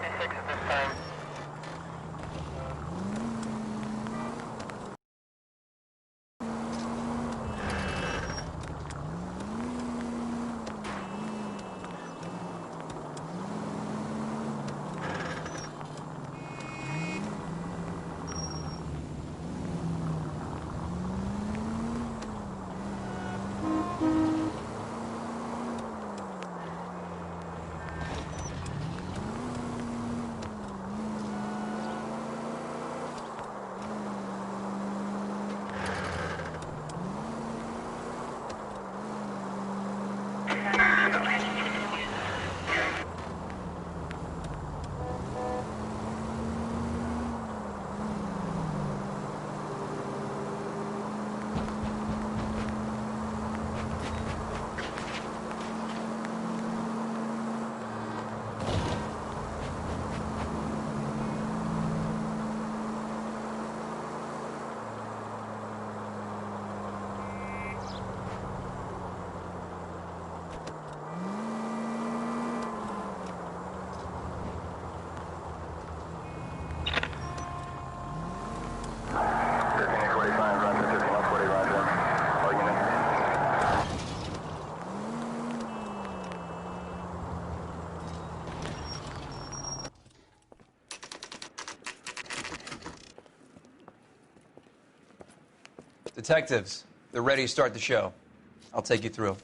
56 at this time. Detectives, they're ready to start the show. I'll take you through.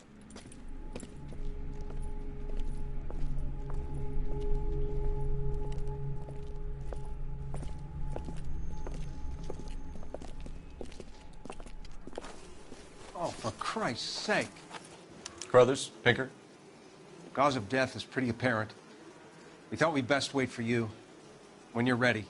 Oh, for Christ's sake. Carruthers, Pinker. Cause of death is pretty apparent. We thought we'd best wait for you. When you're ready.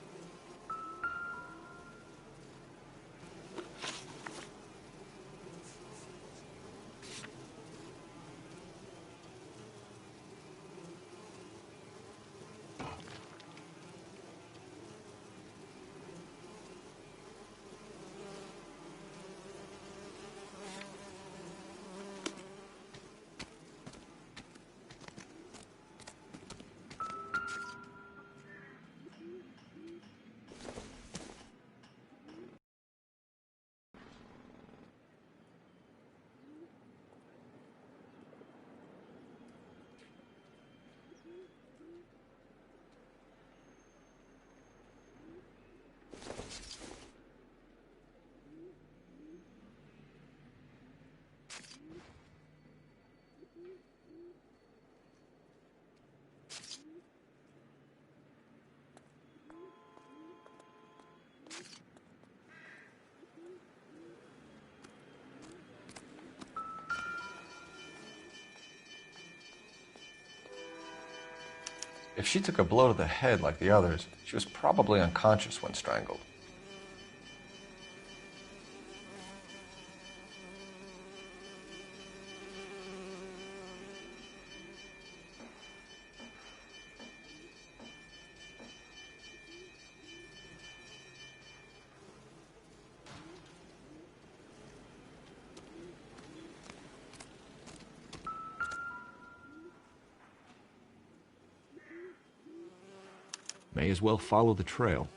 If she took a blow to the head like the others, she was probably unconscious when strangled. May as well follow the trail.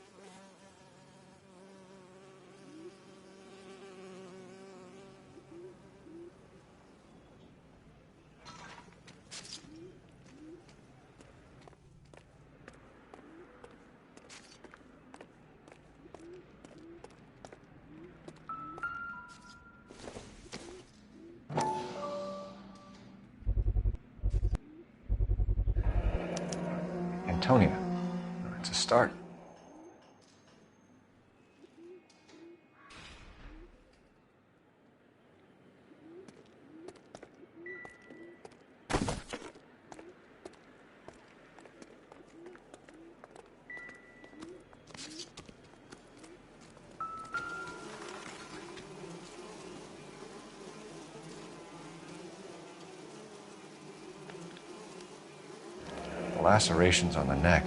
Antonia, it's a start. Lacerations on the neck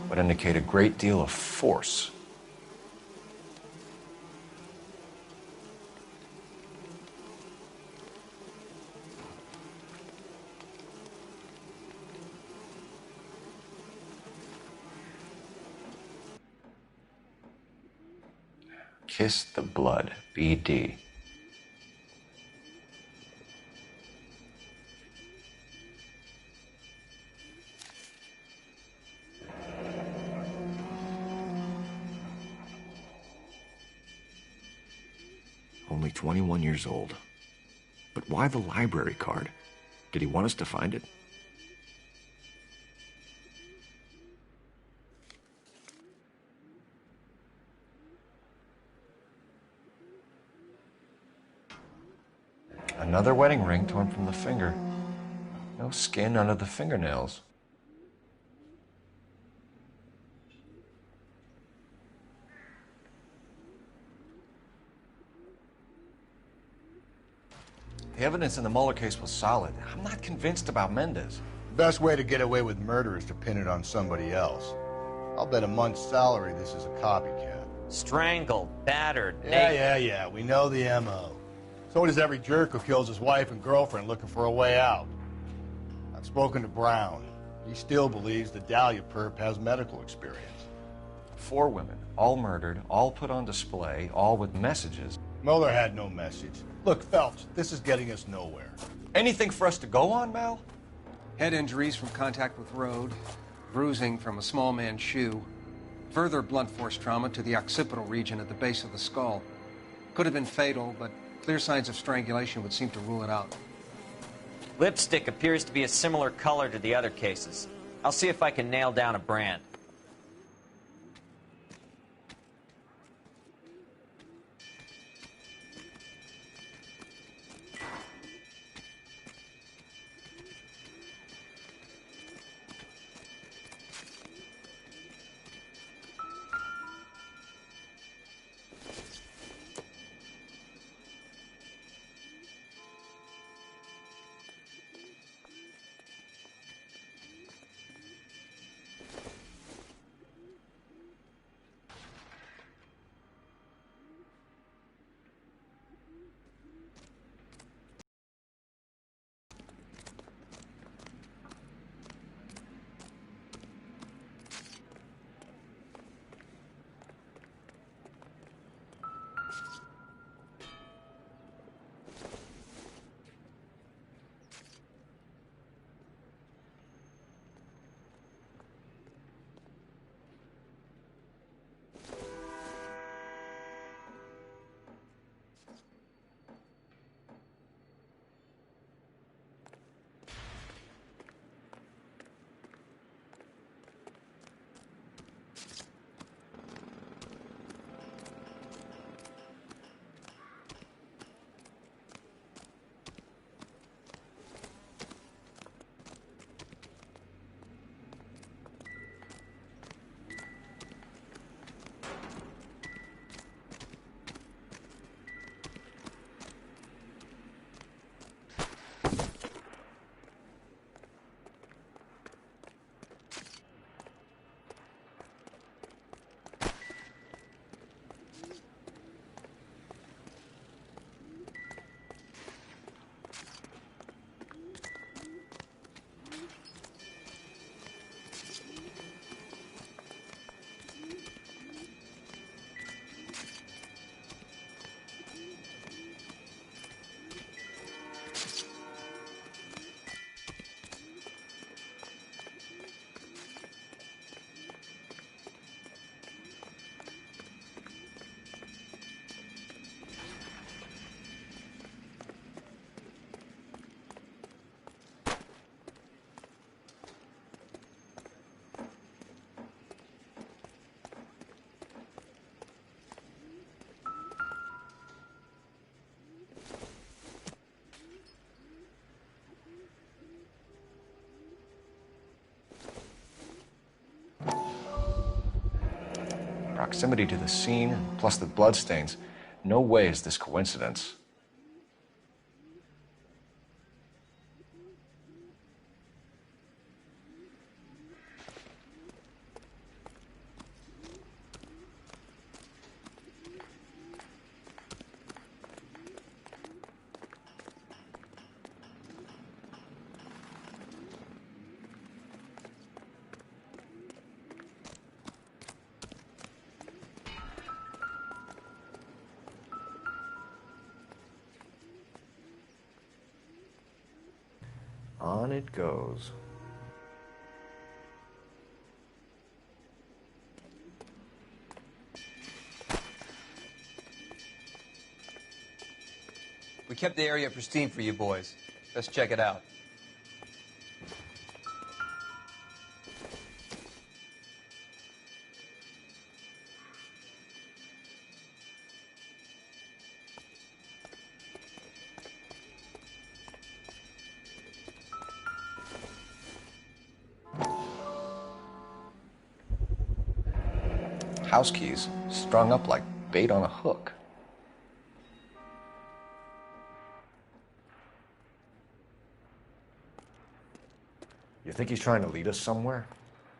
would indicate a great deal of force. Kiss the blood, BD. Only 21 years old. But why the library card? Did he want us to find it? Another wedding ring torn from the finger. No skin under the fingernails. The evidence in the Mueller case was solid. I'm not convinced about Mendez. The best way to get away with murder is to pin it on somebody else. I'll bet a month's salary this is a copycat. Strangled, battered, Yeah, we know the M.O. So does every jerk who kills his wife and girlfriend looking for a way out. I've spoken to Brown. He still believes the Dahlia perp has medical experience. 4 women, all murdered, all put on display, all with messages. Mueller had no message. Look, Phelps, this is getting us nowhere. Anything for us to go on, Mal? Head injuries from contact with road, bruising from a small man's shoe, further blunt force trauma to the occipital region at the base of the skull. Could have been fatal, but clear signs of strangulation would seem to rule it out. Lipstick appears to be a similar color to the other cases. I'll see if I can nail down a brand. Proximity to the scene, plus the bloodstains. No way is this coincidence. On it goes. We kept the area pristine for you boys. Let's check it out. House keys strung up like bait on a hook. You think he's trying to lead us somewhere?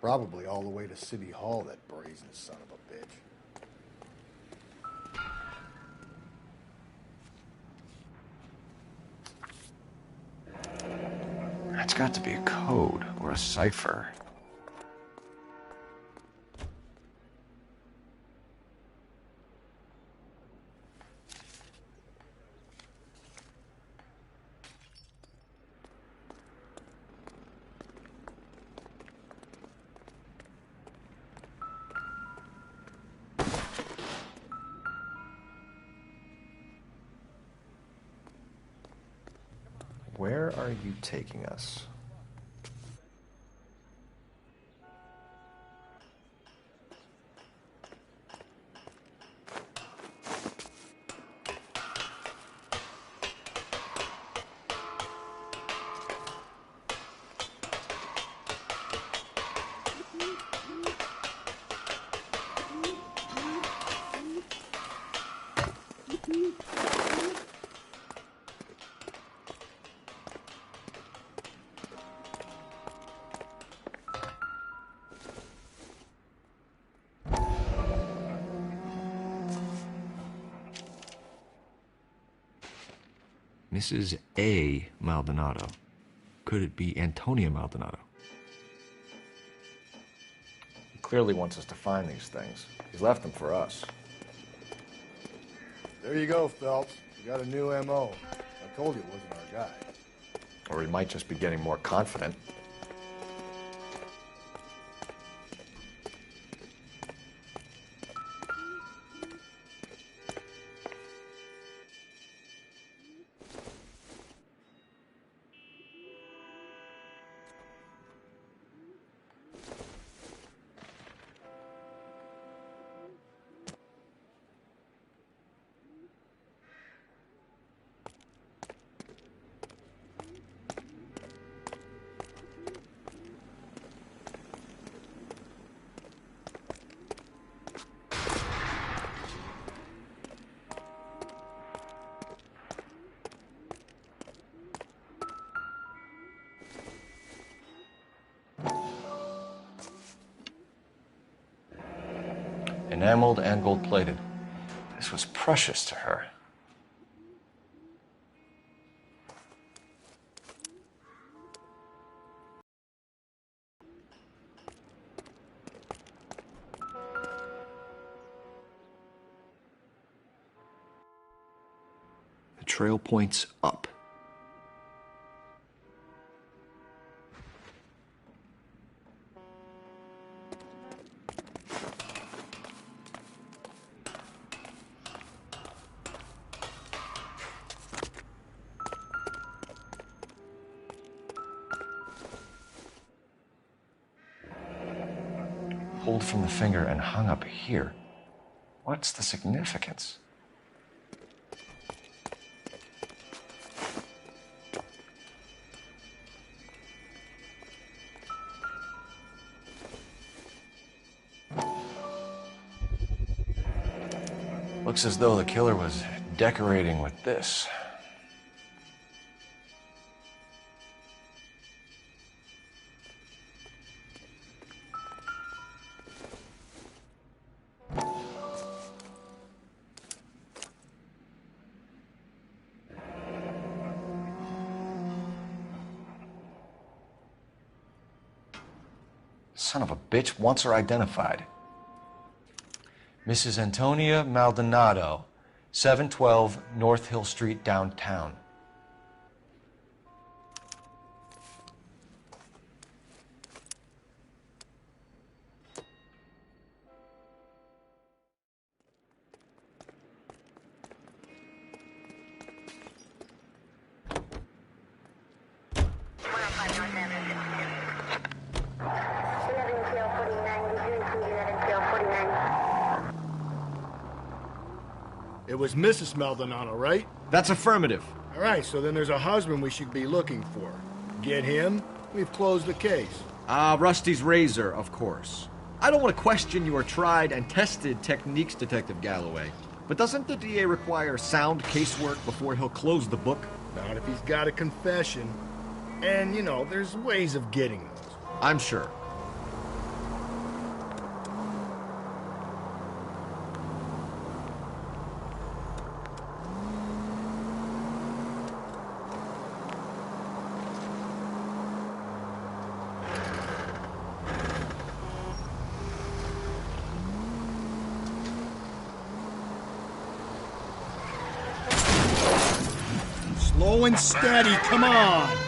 Probably all the way to City Hall, that brazen son of a bitch. That's got to be a code or a cipher. Where are you taking us? Mrs. A. Maldonado. Could it be Antonia Maldonado? He clearly wants us to find these things. He's left them for us. There you go, Phelps. You got a new M.O. I told you it wasn't our guy. Or he might just be getting more confident. Enameled and gold-plated. This was precious to her. The trail points up. Pulled from the finger and hung up here. What's the significance? Looks as though the killer was decorating with this. Son of a bitch wants her identified. Mrs. Antonia Maldonado, 712 North Hill Street, downtown. It was Mrs. Maldonado, right? That's affirmative. All right, so then there's a husband we should be looking for. Get him, we've closed the case. Rusty's razor, of course. I don't want to question your tried and tested techniques, Detective Galloway. But doesn't the DA require sound casework before he'll close the book? Not if he's got a confession. And, you know, there's ways of getting those. I'm sure. Slow and steady, come on!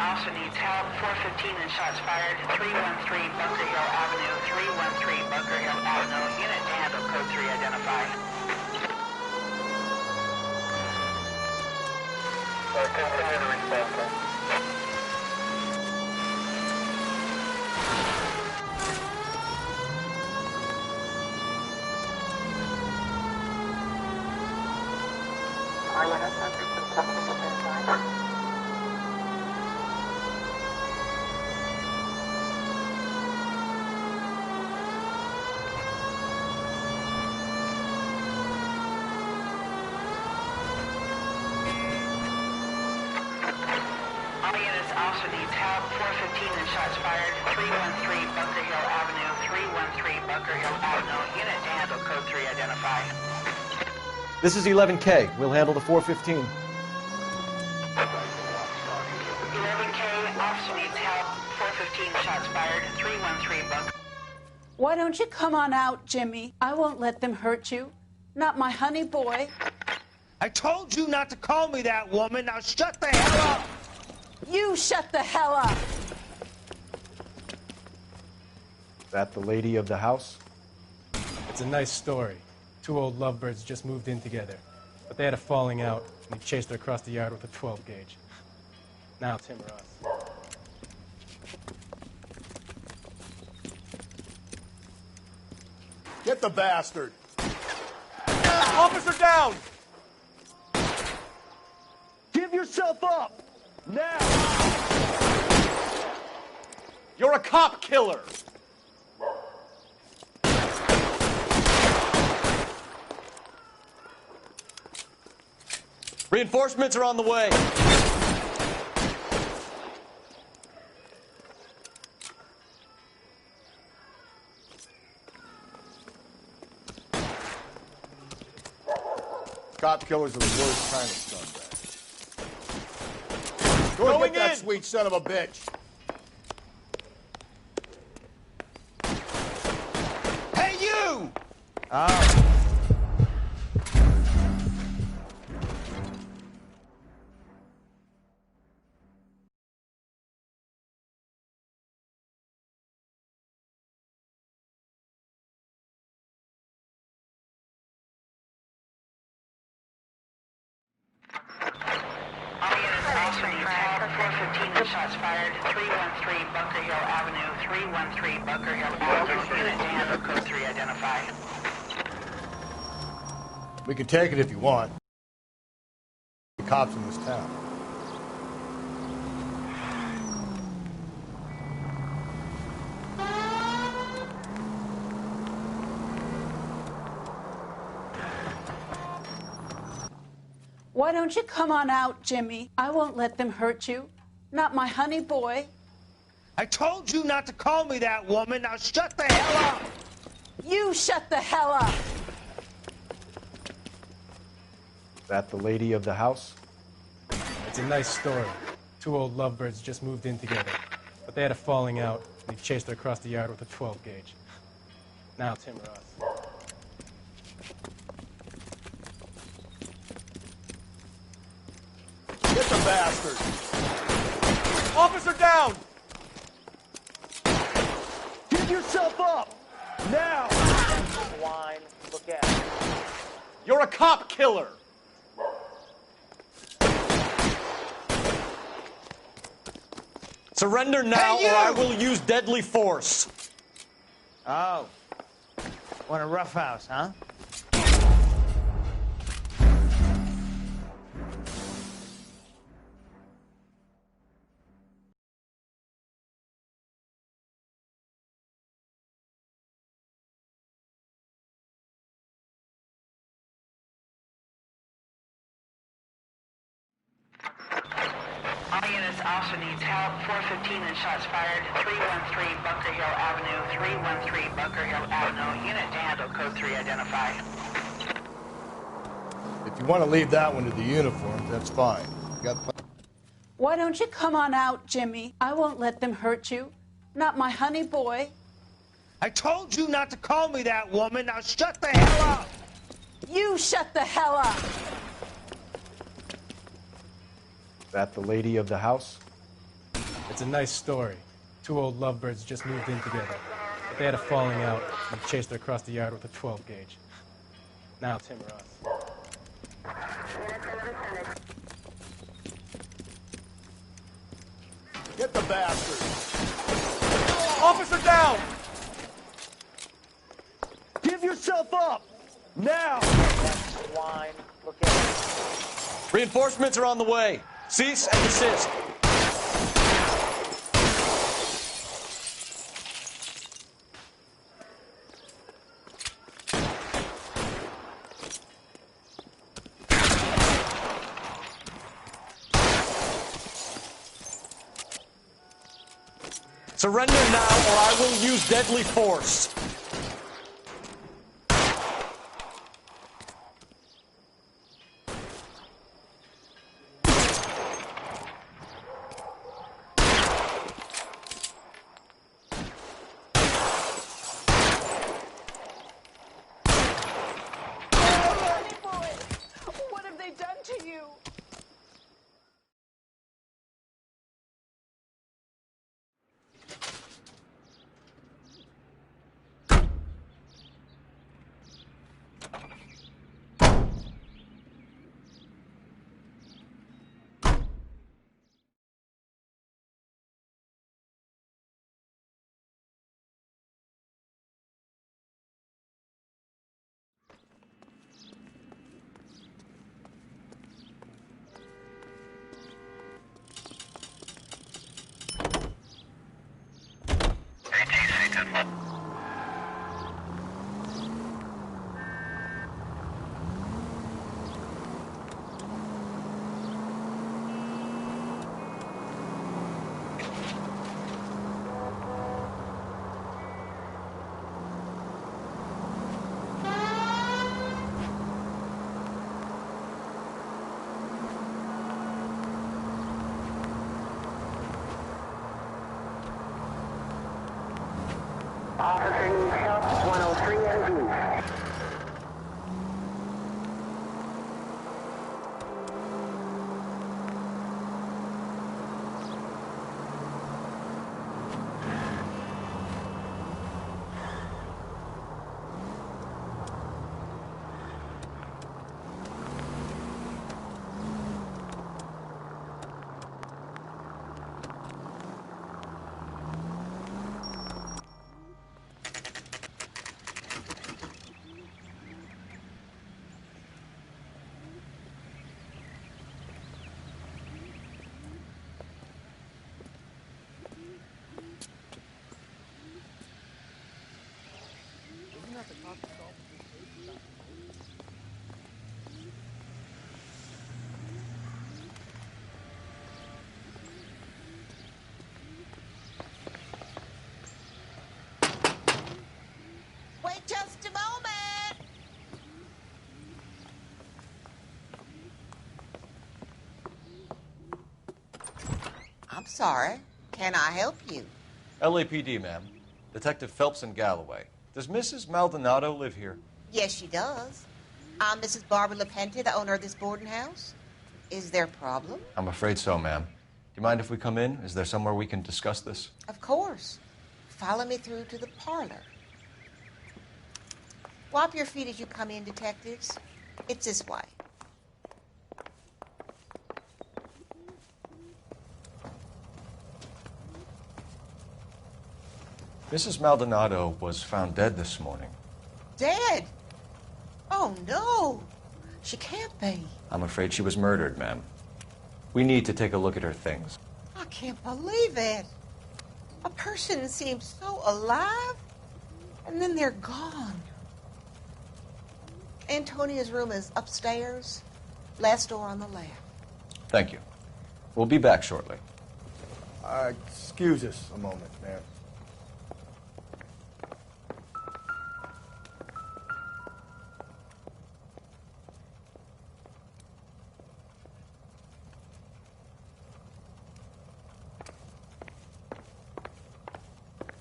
Officer needs help. 415 and shots fired. 313 Bunker Hill Avenue. 313 Bunker Hill Avenue. Unit to handle code 3 identify. Continue to respond, sir. Officer needs help. 415 and shots fired. 313 Bunker Hill Avenue. 313 Bunker Hill Avenue. Unit to handle code 3 identify. This is 11K. We'll handle the 415. 11K, officer needs help. 415 shots fired. 313 Bunker. Why don't you come on out, Jimmy? I won't let them hurt you. Not my honey boy. I told you not to call me that, woman. Now shut the hell up! You shut the hell up! That the lady of the house? It's a nice story. Two old lovebirds just moved in together. But they had a falling out, and he chased her across the yard with a 12 gauge. Now it's him or us. Get the bastard! Officer down! Give yourself up! Now! You're a cop killer! Reinforcements are on the way. Cop killers are the worst kind of scumbags. Go and get that sweet son of a bitch. Hey, you! Shots fired. 313 Bunker Hill Avenue. 313 Bunker Hill Avenue. Unit to handle code 3 identify. We can take it if you want. The cops in this town. Why don't you come on out, Jimmy? I won't let them hurt you. Not my honey boy. I told you not to call me that, woman. Now shut the hell up! You shut the hell up! That the lady of the house? It's a nice story. Two old lovebirds just moved in together, but they had a falling out, and he chased her across the yard with a 12 gauge. Now it's him or us. Get the bastard! Officer down! Give yourself up! Now! Wine, look at it. You're a cop killer! Surrender now, Hey, you! or I will use deadly force. Oh. Want a roughhouse, huh? All units also needs help. 415 and shots fired. 313 Bunker Hill Avenue. 313 Bunker Hill Avenue. Unit to handle code 3 identify. If you want to leave that one to the uniform, that's fine. Why don't you come on out, Jimmy? I won't let them hurt you. Not my honey boy. I told you not to call me that, woman. Now shut the hell up! You shut the hell up! That the lady of the house? It's a nice story. Two old lovebirds just moved in together, but they had a falling out, and he chased her across the yard with a 12 gauge. Now it's him or us. Get the bastard! Officer down! Give yourself up! Now! Wine, look at it. Reinforcements are on the way. Cease and desist. Surrender now, or I will use deadly force. Honey boy, what have they done to you? Officer needs help. 103 and B. sorry. Can I help you? LAPD, ma'am. Detective Phelps in Galloway. Does Mrs. Maldonado live here? Yes, she does. I'm Mrs. Barbara LaPenta, the owner of this boarding house. Is there a problem? I'm afraid so, ma'am. Do you mind if we come in? Is there somewhere we can discuss this? Of course. Follow me through to the parlor. Wipe your feet as you come in, detectives. It's this way. Mrs. Maldonado was found dead this morning. Dead? Oh, no. She can't be. I'm afraid she was murdered, ma'am. We need to take a look at her things. I can't believe it. A person seems so alive, and then they're gone. Antonia's room is upstairs, last door on the left. Thank you. We'll be back shortly. Excuse us a moment, ma'am.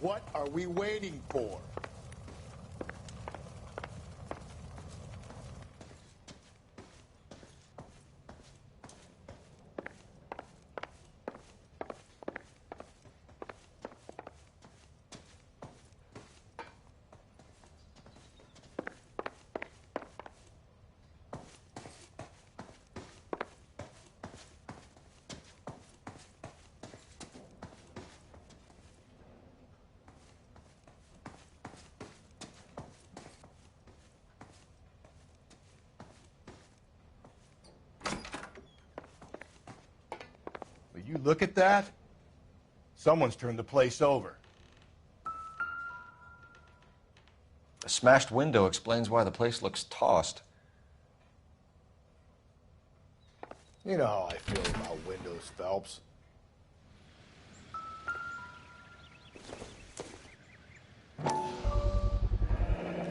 What are we waiting for? Will you look at that? Someone's turned the place over. The smashed window explains why the place looks tossed. You know how I feel about windows, Phelps.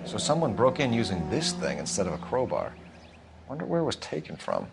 So someone broke in using this thing instead of a crowbar. Wonder where it was taken from.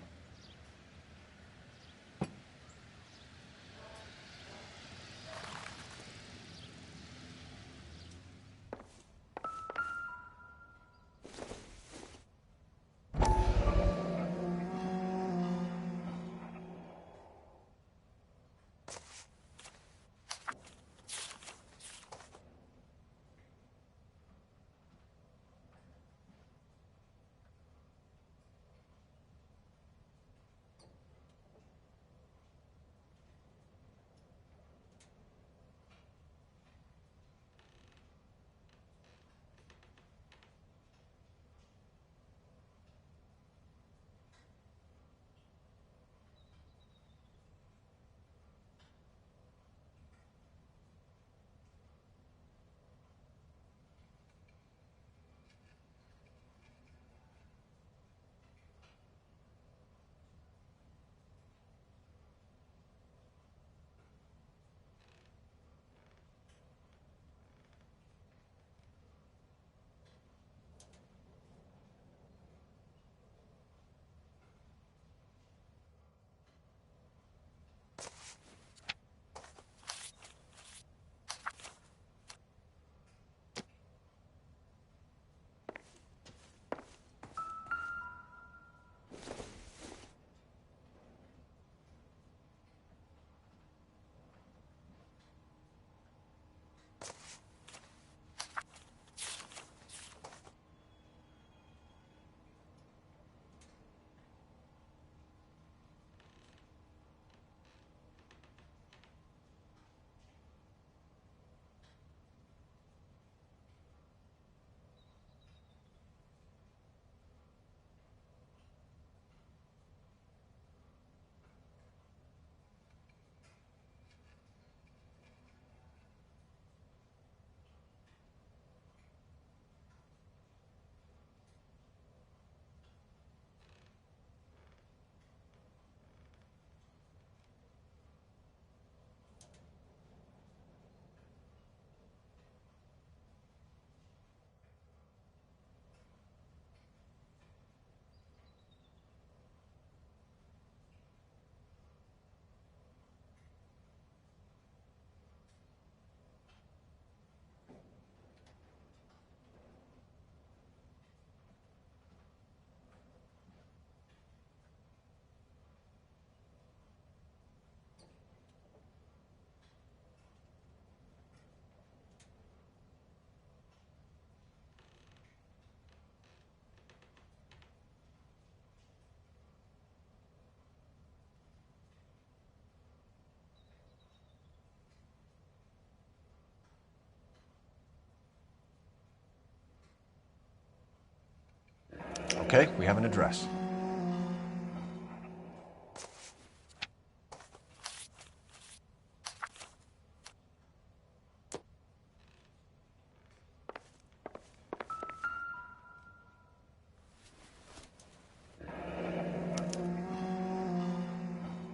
Okay, we have an address.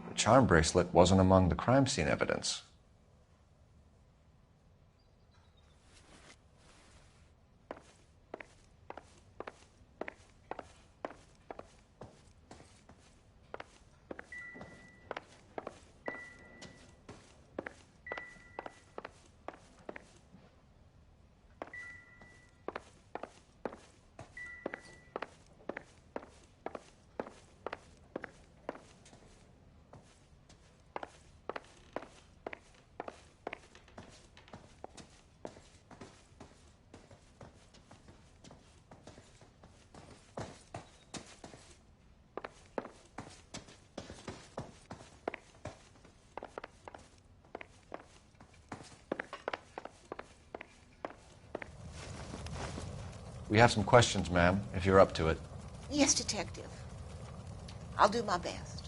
The charm bracelet wasn't among the crime scene evidence. We have some questions, ma'am, if you're up to it. Yes, Detective. I'll do my best.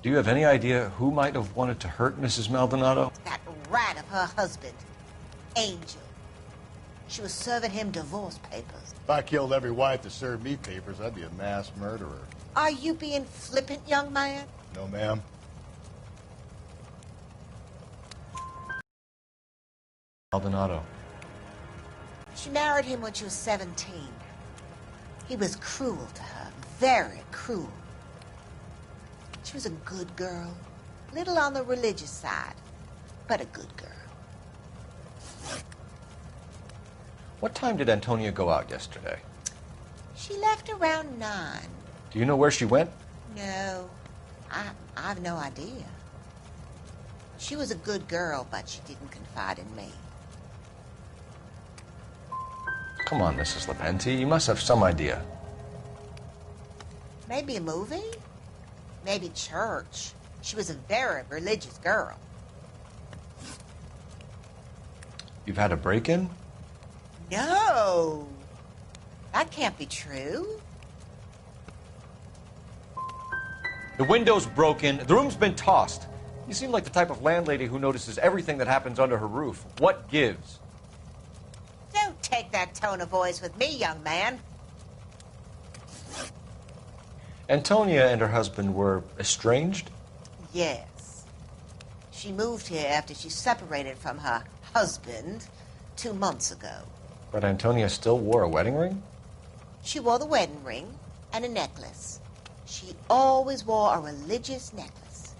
Do you have any idea who might have wanted to hurt Mrs. Maldonado? That rat of her husband, Angel. She was serving him divorce papers. If I killed every wife that served me papers, I'd be a mass murderer. Are you being flippant, young man? No, ma'am. Maldonado. She married him when she was 17. He was cruel to her, very cruel. She was a good girl, little on the religious side, but a good girl. What time did Antonia go out yesterday? She left around 9. Do you know where she went? No, I've no idea. She was a good girl, but she didn't confide in me. Come on, Mrs. Lepenti, you must have some idea. Maybe a movie? Maybe church. She was a very religious girl. You've had a break-in? No, that can't be true. The window's broken, the room's been tossed. You seem like the type of landlady who notices everything that happens under her roof. What gives? Don't take that tone of voice with me, young man. Antonia and her husband were estranged? Yes. She moved here after she separated from her husband 2 months ago. But Antonia still wore a wedding ring? She wore the wedding ring and a necklace. She always wore a religious necklace.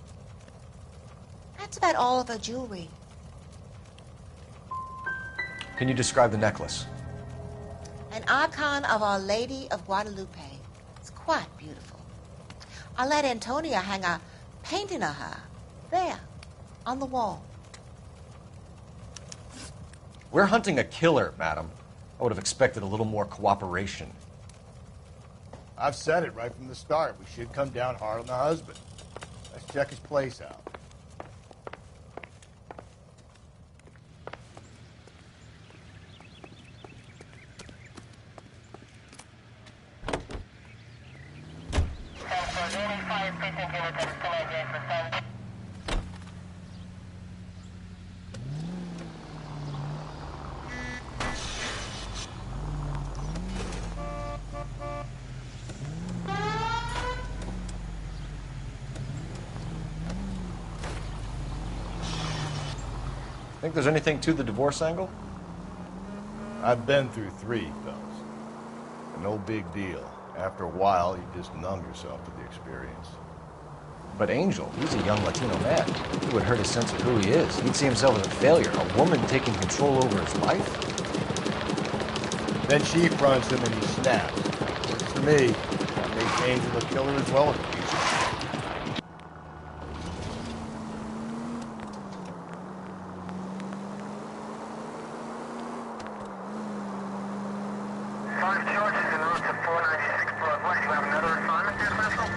That's about all of her jewelry. Can you describe the necklace? An icon of Our Lady of Guadalupe. It's quite beautiful. I let Antonia hang a painting of her there on the wall. We're hunting a killer, madam. I would have expected a little more cooperation. I've said it right from the start. We should come down hard on the husband. Let's check his place out. Think there's anything to the divorce angle? I've been through 3, fellas. No big deal. After a while, you just numb yourself to the experience. But Angel, he's a young Latino man. It would hurt his sense of who he is. He'd see himself as a failure, a woman taking control over his life. Then she fronts him and he snaps. Works for me. That makes Angel a killer as well as a piece of shit. Five charges en route to 496 Broadway. You have another assignment there, Special?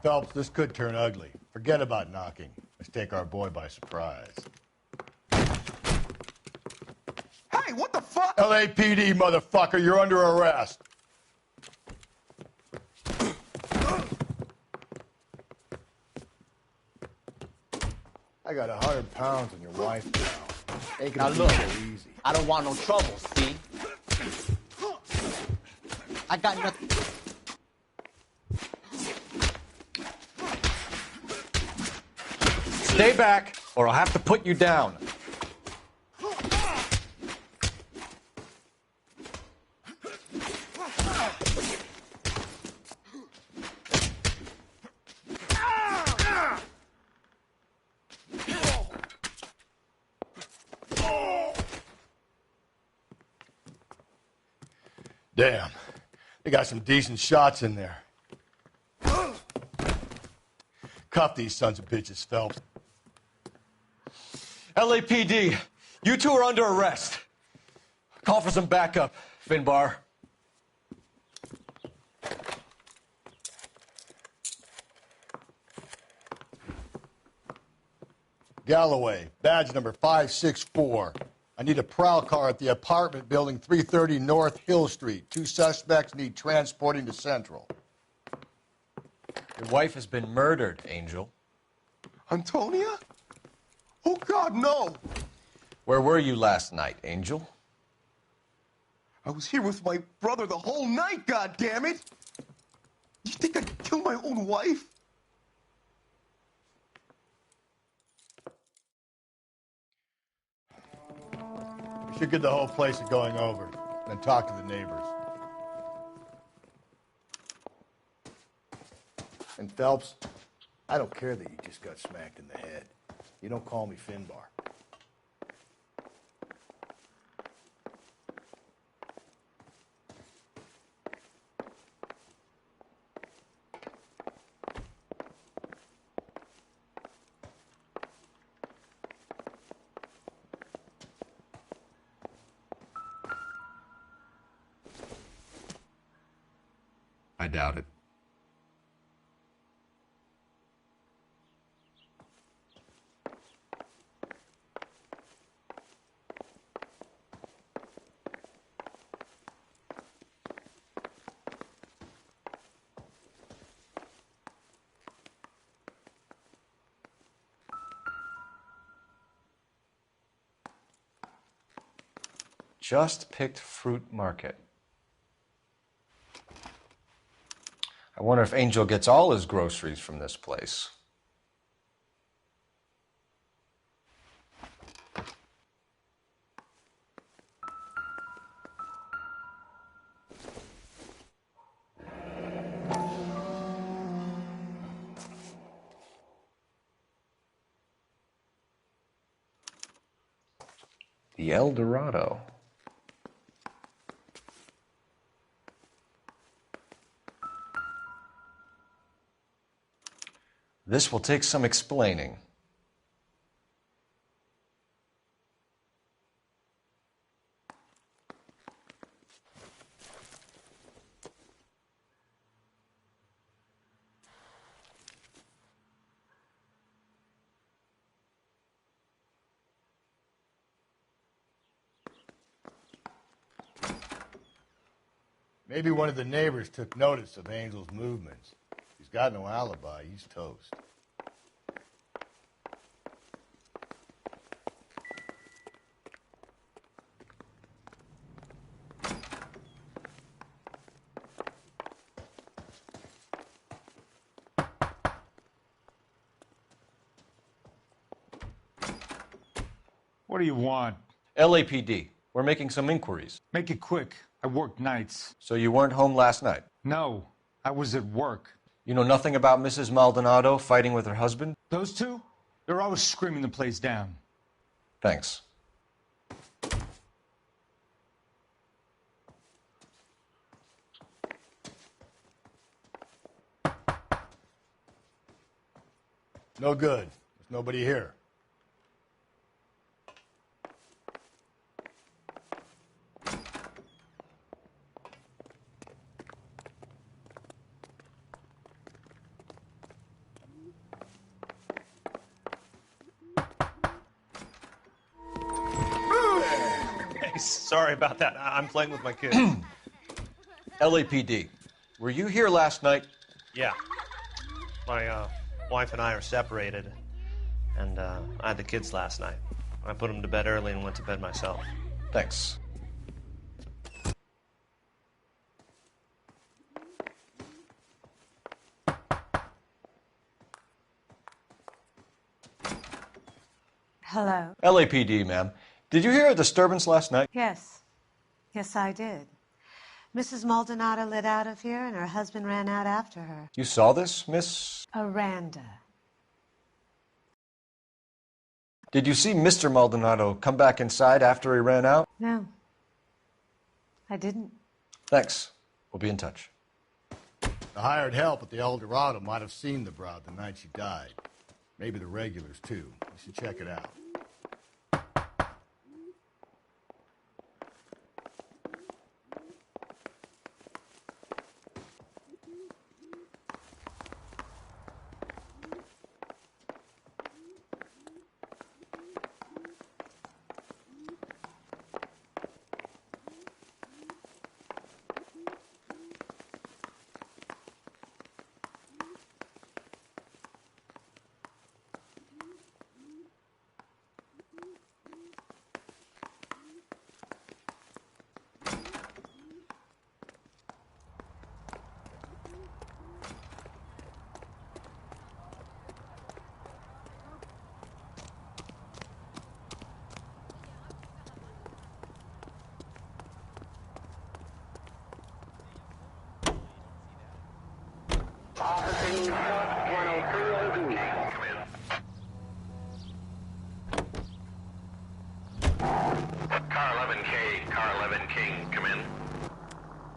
Phelps, this could turn ugly. Forget about knocking. Let's take our boy by surprise. Hey, what the fuck? LAPD, motherfucker, you're under arrest. I got 100 pounds on your wife now. Ain't gonna be so easy. I don't want no trouble, see? I got nothing. Stay back, or I'll have to put you down. Damn, they got some decent shots in there. Cuff these sons of bitches, Phelps. LAPD, you two are under arrest. Call for some backup, Finbar. Galloway, badge number 564. I need a prowl car at the apartment building 330 North Hill Street. 2 suspects need transporting to Central. Your wife has been murdered, Angel. Antonia? Oh, God, no. Where were you last night, Angel? I was here with my brother the whole night, goddammit! You think I'd kill my own wife? We should get the whole place going over, then talk to the neighbors. And Phelps, I don't care that you just got smacked in the head. You don't call me Finbar. I doubt it. Just picked fruit market. I wonder if Angel gets all his groceries from this place. The El Dorado. This will take some explaining. Maybe one of the neighbors took notice of Angel's movements. He's got no alibi. He's toast. What do you want? LAPD. We're making some inquiries. Make it quick. I work nights. So you weren't home last night? No, I was at work. You know nothing about Mrs. Maldonado fighting with her husband? Those two? They're always screaming the place down. Thanks. No good. There's nobody here. Sorry about that. I'm playing with my kids. LAPD. Were you here last night? Yeah. My wife and I are separated, and I had the kids last night. I put them to bed early and went to bed myself. Thanks. Hello. LAPD, ma'am. Did you hear a disturbance last night? Yes. Yes, I did. Mrs. Maldonado lit out of here, and her husband ran out after her. You saw this, Miss? Aranda. Did you see Mr. Maldonado come back inside after he ran out? No. I didn't. Thanks. We'll be in touch. The hired help at the El Dorado might have seen the broad the night she died. Maybe the regulars, too. You should check it out.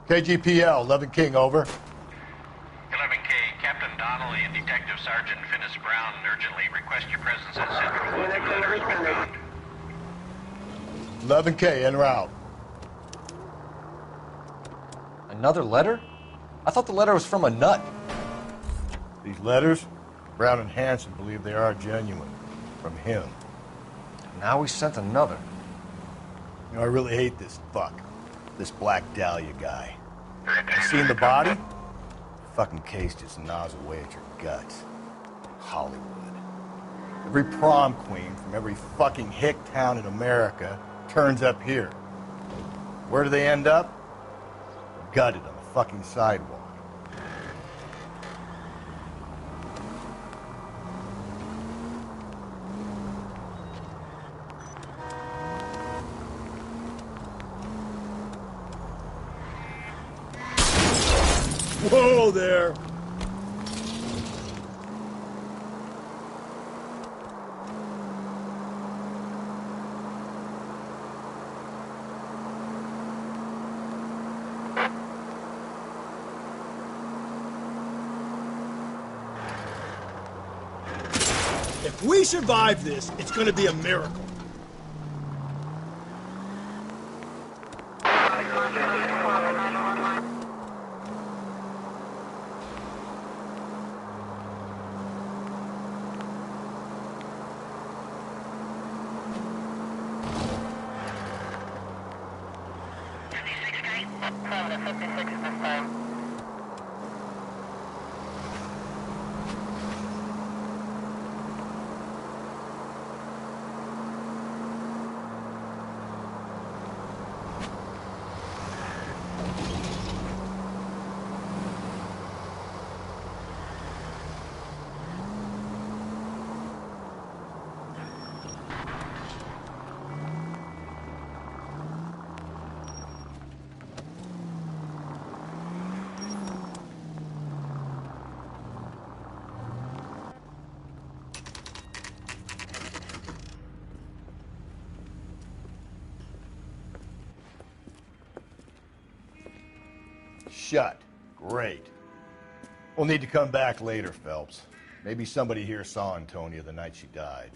KGPL, 11 King, over. 11K, Captain Donnelly and Detective Sergeant Finnis Brown urgently request your presence at Central with 2 letters been found. 11K, en route. Another letter? I thought the letter was from a nut. These letters, Brown and Hanson believe they are genuine. From him. Now we sent another. You know, I really hate this fuck. This Black Dahlia guy. You seen the body? Fucking case just gnaws away at your guts. Hollywood. Every prom queen from every fucking hick town in America turns up here. Where do they end up? Gutted on the fucking sidewalk. Whoa there! If we survive this, it's gonna be a miracle. Shut. Great. We'll need to come back later, Phelps. Maybe somebody here saw Antonia the night she died.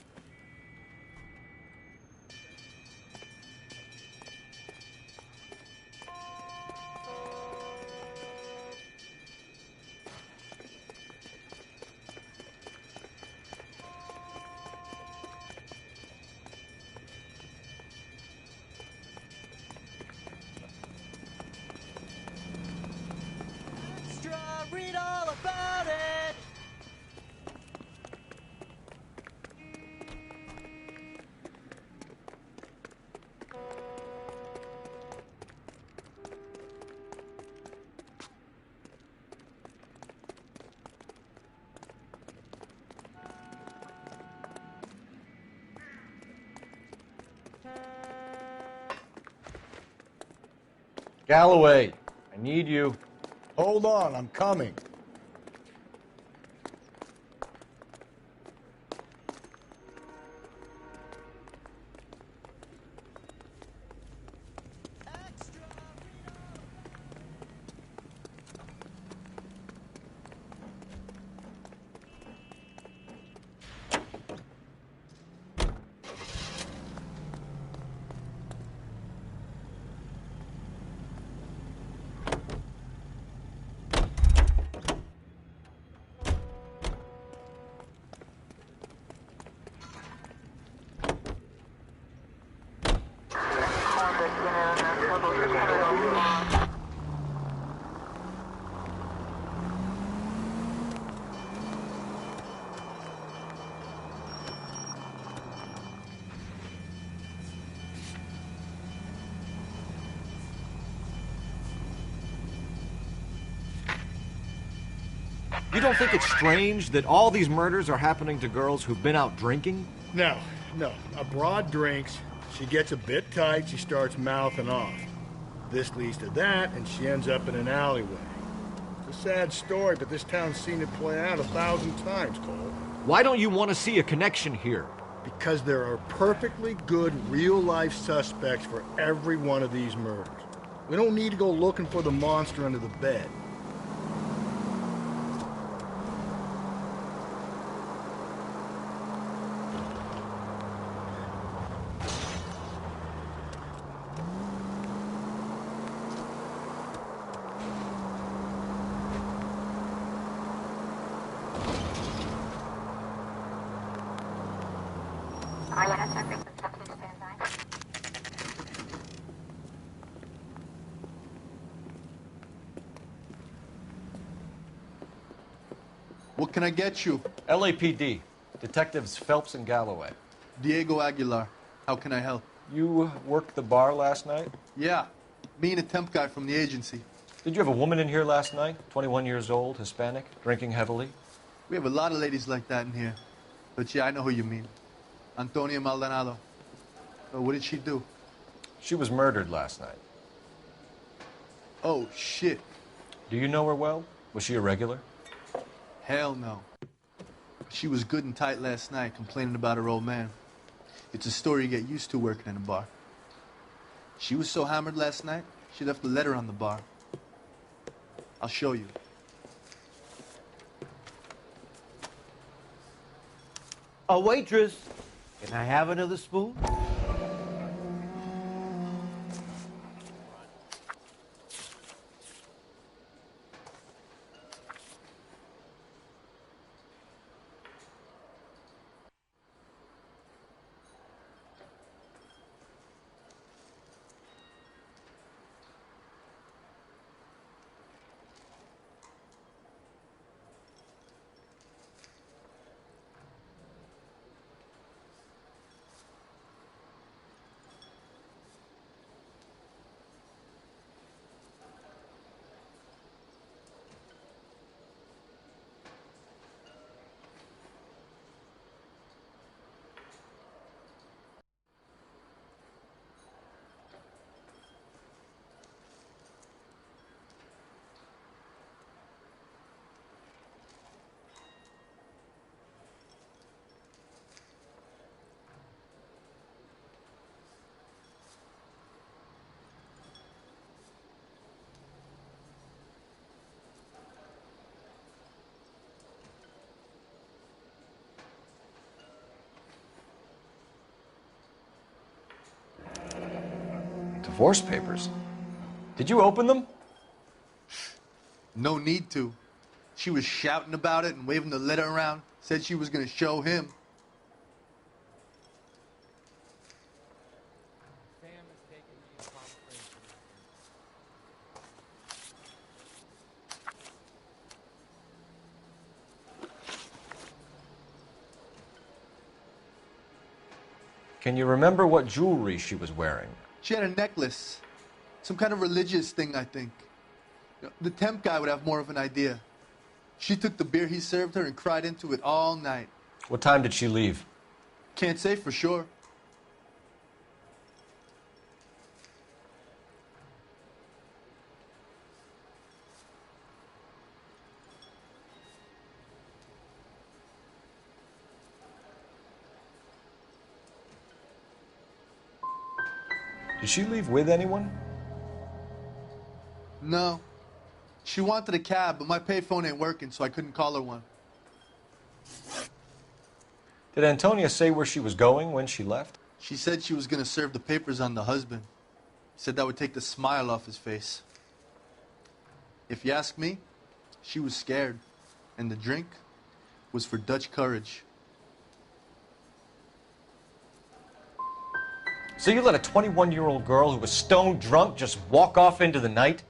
Galloway, I need you. Hold on, I'm coming. You don't think it's strange that all these murders are happening to girls who've been out drinking? No. A broad drinks, she gets a bit tight, she starts mouthing off. This leads to that, and she ends up in an alleyway. It's a sad story, but this town's seen it play out 1,000 times, Cole. Why don't you want to see a connection here? Because there are perfectly good real-life suspects for every one of these murders. We don't need to go looking for the monster under the bed. What can I get you? LAPD. Detectives Phelps and Galloway. Diego Aguilar. How can I help? You worked the bar last night? Yeah. Me and a temp guy from the agency. Did you have a woman in here last night? 21 years old, Hispanic, drinking heavily? We have a lot of ladies like that in here. But yeah, I know who you mean. Antonia Maldonado. Oh, what did she do? She was murdered last night. Oh, shit. Do you know her well? Was she a regular? Hell no. She was good and tight last night, complaining about her old man. It's a story you get used to working in a bar. She was so hammered last night, she left a letter on the bar. I'll show you. A waitress, can I have another spoon? Divorce papers? Did you open them? No need to. She was shouting about it and waving the letter around. Said she was going to show him. Can you remember what jewelry she was wearing? She had a necklace. Some kind of religious thing, I think. The temp guy would have more of an idea. She took the beer he served her and cried into it all night. What time did she leave? Can't say for sure. Did she leave with anyone? No. She wanted a cab, but my payphone ain't working, so I couldn't call her one. Did Antonia say where she was going when she left? She said she was going to serve the papers on the husband. Said that would take the smile off his face. If you ask me, she was scared. And the drink was for Dutch courage. So you let a 21-year-old girl who was stone drunk just walk off into the night?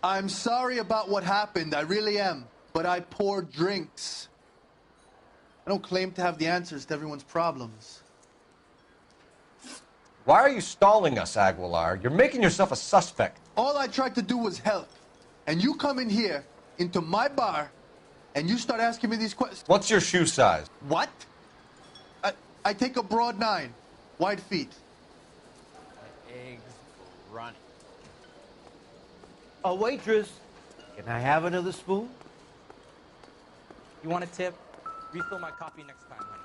I'm sorry about what happened, I really am. But I pour drinks. I don't claim to have the answers to everyone's problems. Why are you stalling us, Aguilar? You're making yourself a suspect. All I tried to do was help. And you come in here, into my bar, and you start asking me these questions. What's your shoe size? What? I take a broad 9, wide feet. Eggs running. A waitress, can I have another spoon? You want a tip? Refill my coffee next time, honey.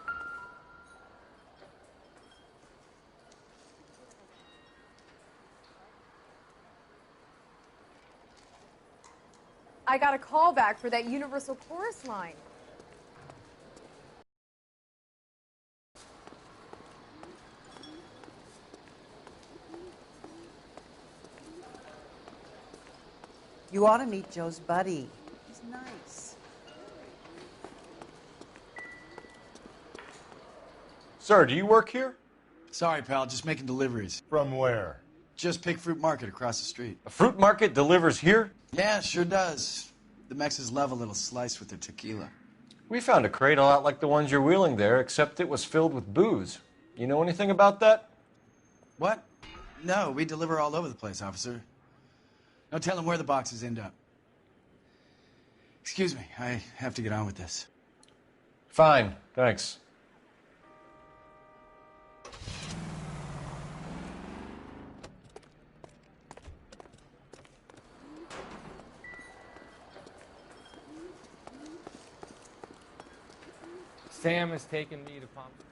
I got a call back for that Universal Chorus line. You ought to meet Joe's buddy. He's nice. Sir, do you work here? Sorry, pal, just making deliveries. From where? Just Pig Fruit Market across the street. A fruit market delivers here? Yeah, sure does. The Mexes love a little slice with their tequila. We found a crate a lot like the ones you're wheeling there, except it was filled with booze. You know anything about that? What? No, we deliver all over the place, officer. No telling where the boxes end up. Excuse me, I have to get on with this. Fine, thanks. Sam has taken me to Palm Springs.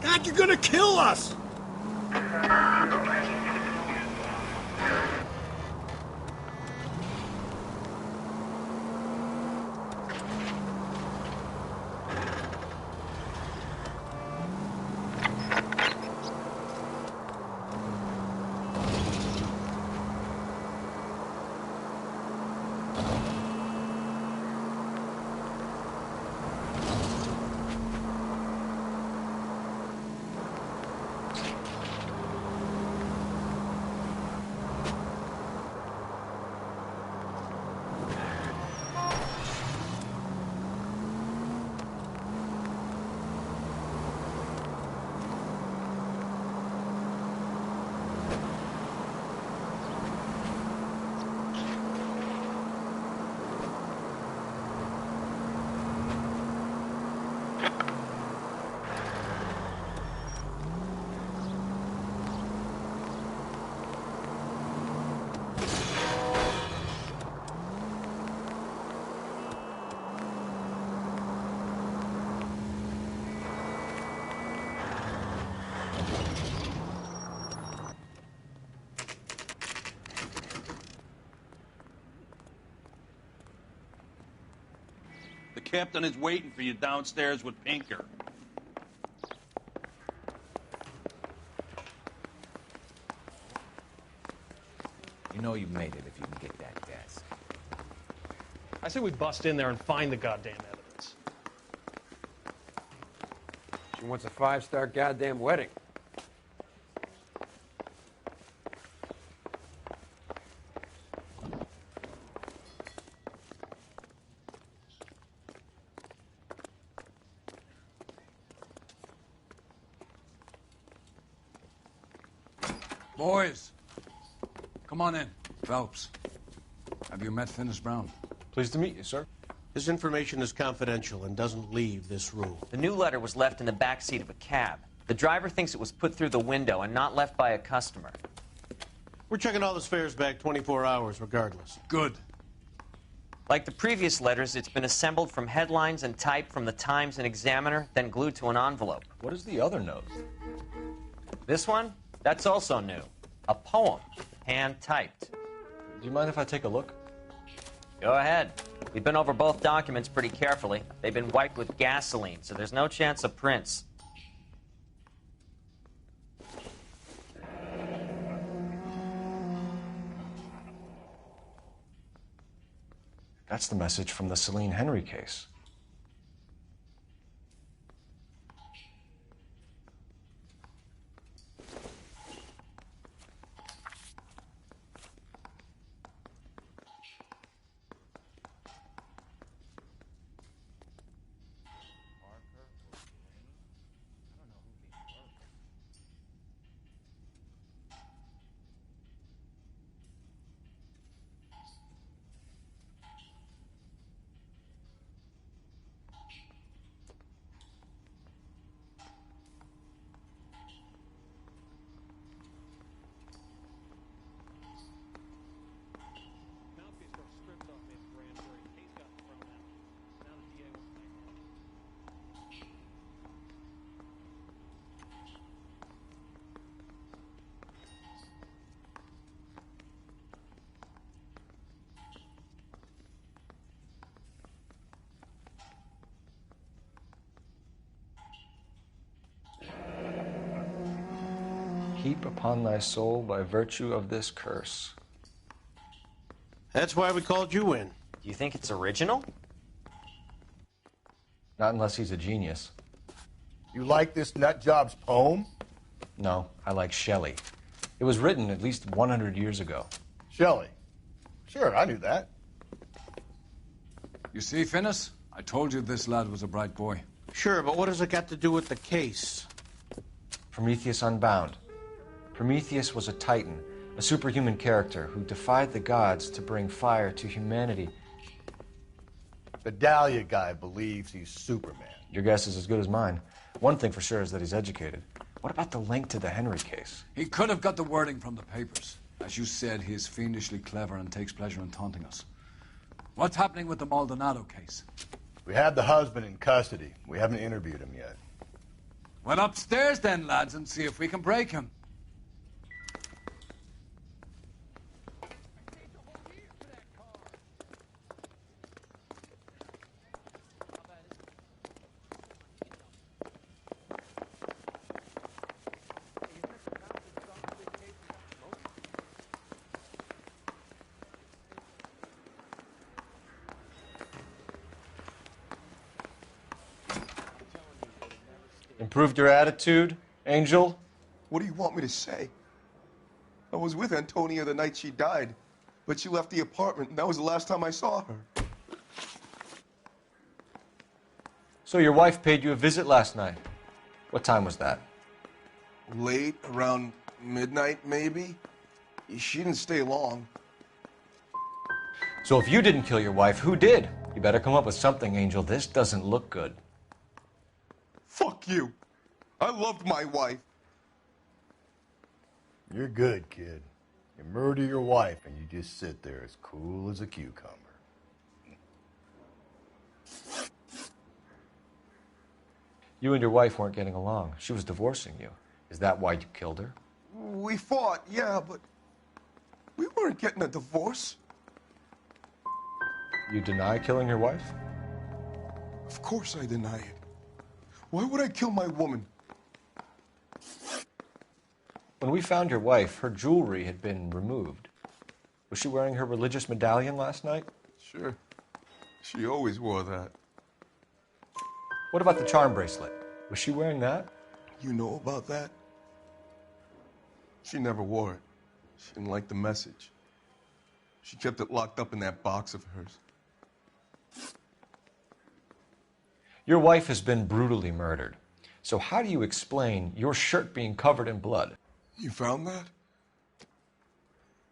God, you're gonna kill us! Captain is waiting for you downstairs with Pinker. You know you made it if you can get that desk. I say we bust in there and find the goddamn evidence. She wants a 5-star goddamn wedding. Boys, come on in. Phelps, have you met Finis Brown? Pleased to meet you, sir. This information is confidential and doesn't leave this room. The new letter was left in the back seat of a cab. The driver thinks it was put through the window and not left by a customer. We're checking all this fares back 24 hours regardless. Good. Like the previous letters, it's been assembled from headlines and typed from the Times and Examiner, then glued to an envelope. What is the other note? This one? That's also new. A poem, hand-typed. Do you mind if I take a look? Go ahead. We've been over both documents pretty carefully. They've been wiped with gasoline, so there's no chance of prints. That's the message from the Celine Henry case. Heap upon thy soul by virtue of this curse. That's why we called you in. Do you think it's original? Not unless he's a genius. You like this nutjob's poem? No, I like Shelley. It was written at least 100 years ago. Shelley? Sure, I knew that. You see, Finis? I told you this lad was a bright boy. Sure, but what has it got to do with the case? Prometheus Unbound. Prometheus was a titan, a superhuman character who defied the gods to bring fire to humanity. The Dahlia guy believes he's Superman. Your guess is as good as mine. One thing for sure is that he's educated. What about the link to the Henry case? He could have got the wording from the papers. As you said, he is fiendishly clever and takes pleasure in taunting us. What's happening with the Maldonado case? We have the husband in custody. We haven't interviewed him yet. Well, upstairs then, lads, and see if we can break him. Improved your attitude, Angel? What do you want me to say? I was with Antonia the night she died, but she left the apartment, and that was the last time I saw her. So your wife paid you a visit last night. What time was that? Late, around midnight, maybe? She didn't stay long. So if you didn't kill your wife, who did? You better come up with something, Angel. This doesn't look good. Fuck you. I loved my wife. You're good, kid. You murder your wife and you just sit there as cool as a cucumber. You and your wife weren't getting along. She was divorcing you. Is that why you killed her? We fought, yeah, but we weren't getting a divorce. You deny killing your wife? Of course I deny it. Why would I kill my woman? When we found your wife, her jewelry had been removed. Was she wearing her religious medallion last night? Sure. She always wore that. What about the charm bracelet? Was she wearing that? You know about that? She never wore it. She didn't like the message. She kept it locked up in that box of hers. Your wife has been brutally murdered. So how do you explain your shirt being covered in blood? You found that?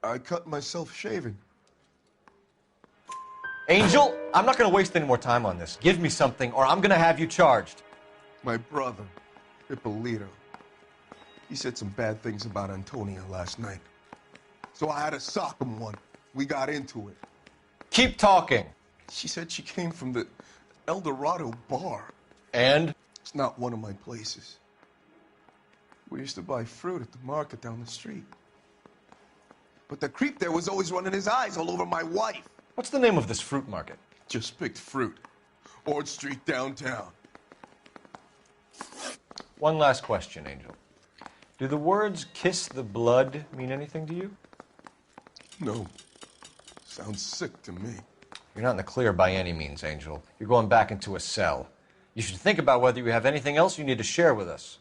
I cut myself shaving. Angel, I'm not going to waste any more time on this. Give me something or I'm going to have you charged. My brother, Ippolito, he said some bad things about Antonia last night. So I had to sock him one. We got into it. Keep talking. She said she came from the El Dorado bar. And? It's not one of my places. We used to buy fruit at the market down the street. But the creep there was always running his eyes all over my wife. What's the name of this fruit market? Just picked fruit. Ord Street downtown. One last question, Angel. Do the words kiss the blood mean anything to you? No. Sounds sick to me. You're not in the clear by any means, Angel. You're going back into a cell. You should think about whether you have anything else you need to share with us.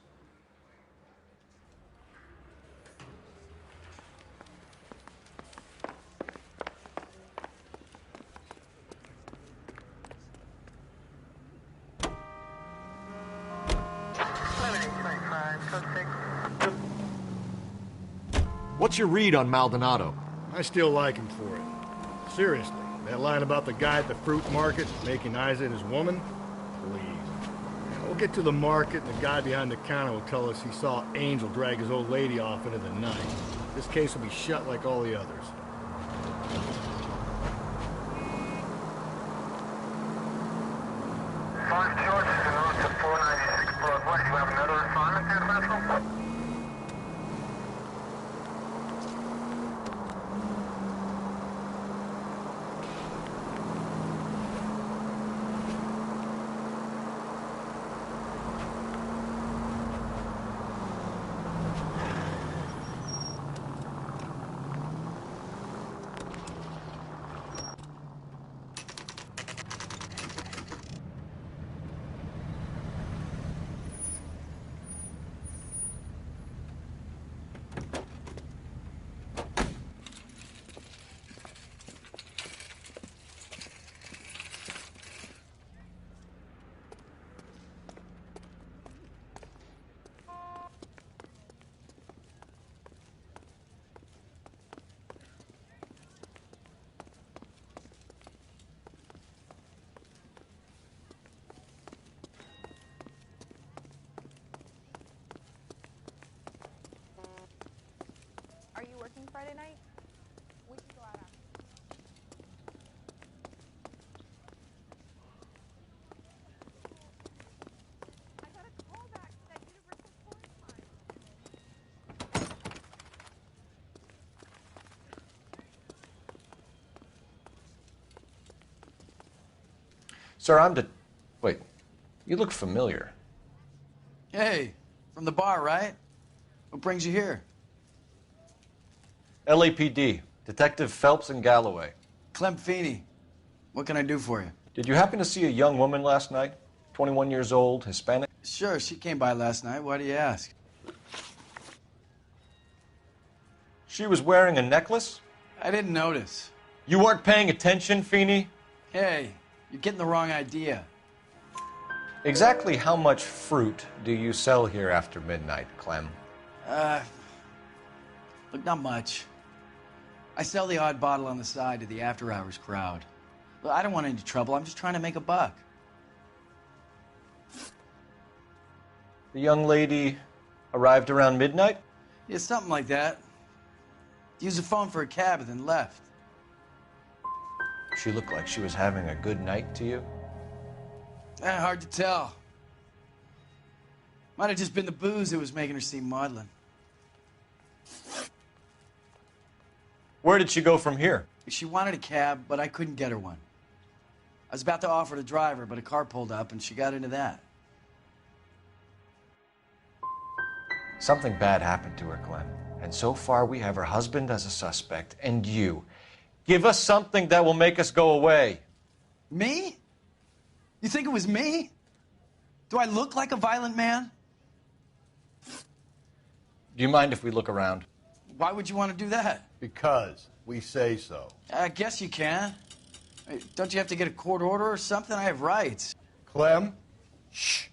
What's your read on Maldonado? I still like him for it. Seriously, that line about the guy at the fruit market making eyes at his woman? Please. We'll get to the market and the guy behind the counter will tell us he saw Angel drag his old lady off into the night. This case will be shut like all the others. George is en route to 496 Broadway. You have another assignment there, Central? Are you working Friday night? We can go out after. I got a call back for that Universal Chorus line. Sir, Wait, you look familiar. Hey, from the bar, right? What brings you here? LAPD, Detective Phelps and Galloway. Clem Feeney. What can I do for you? Did you happen to see a young woman last night? 21 years old, Hispanic? Sure, she came by last night. Why do you ask? She was wearing a necklace? I didn't notice. You weren't paying attention, Feeney? Hey, you're getting the wrong idea. Exactly how much fruit do you sell here after midnight, Clem? Look, not much. I sell the odd bottle on the side to the after-hours crowd. Look, I don't want any trouble. I'm just trying to make a buck. The young lady arrived around midnight? Yeah, something like that. Used the phone for a cab and then left. She looked like she was having a good night to you? Hard to tell. Might have just been the booze that was making her seem maudlin. Where did she go from here? She wanted a cab, but I couldn't get her one. I was about to offer to drive her, but a car pulled up and she got into that. Something bad happened to her, Clem. And so far, we have her husband as a suspect, and you. Give us something that will make us go away. Me? You think it was me? Do I look like a violent man? Do you mind if we look around? Why would you want to do that? Because we say so. I guess you can. Hey, don't you have to get a court order or something? I have rights. Clem, shh.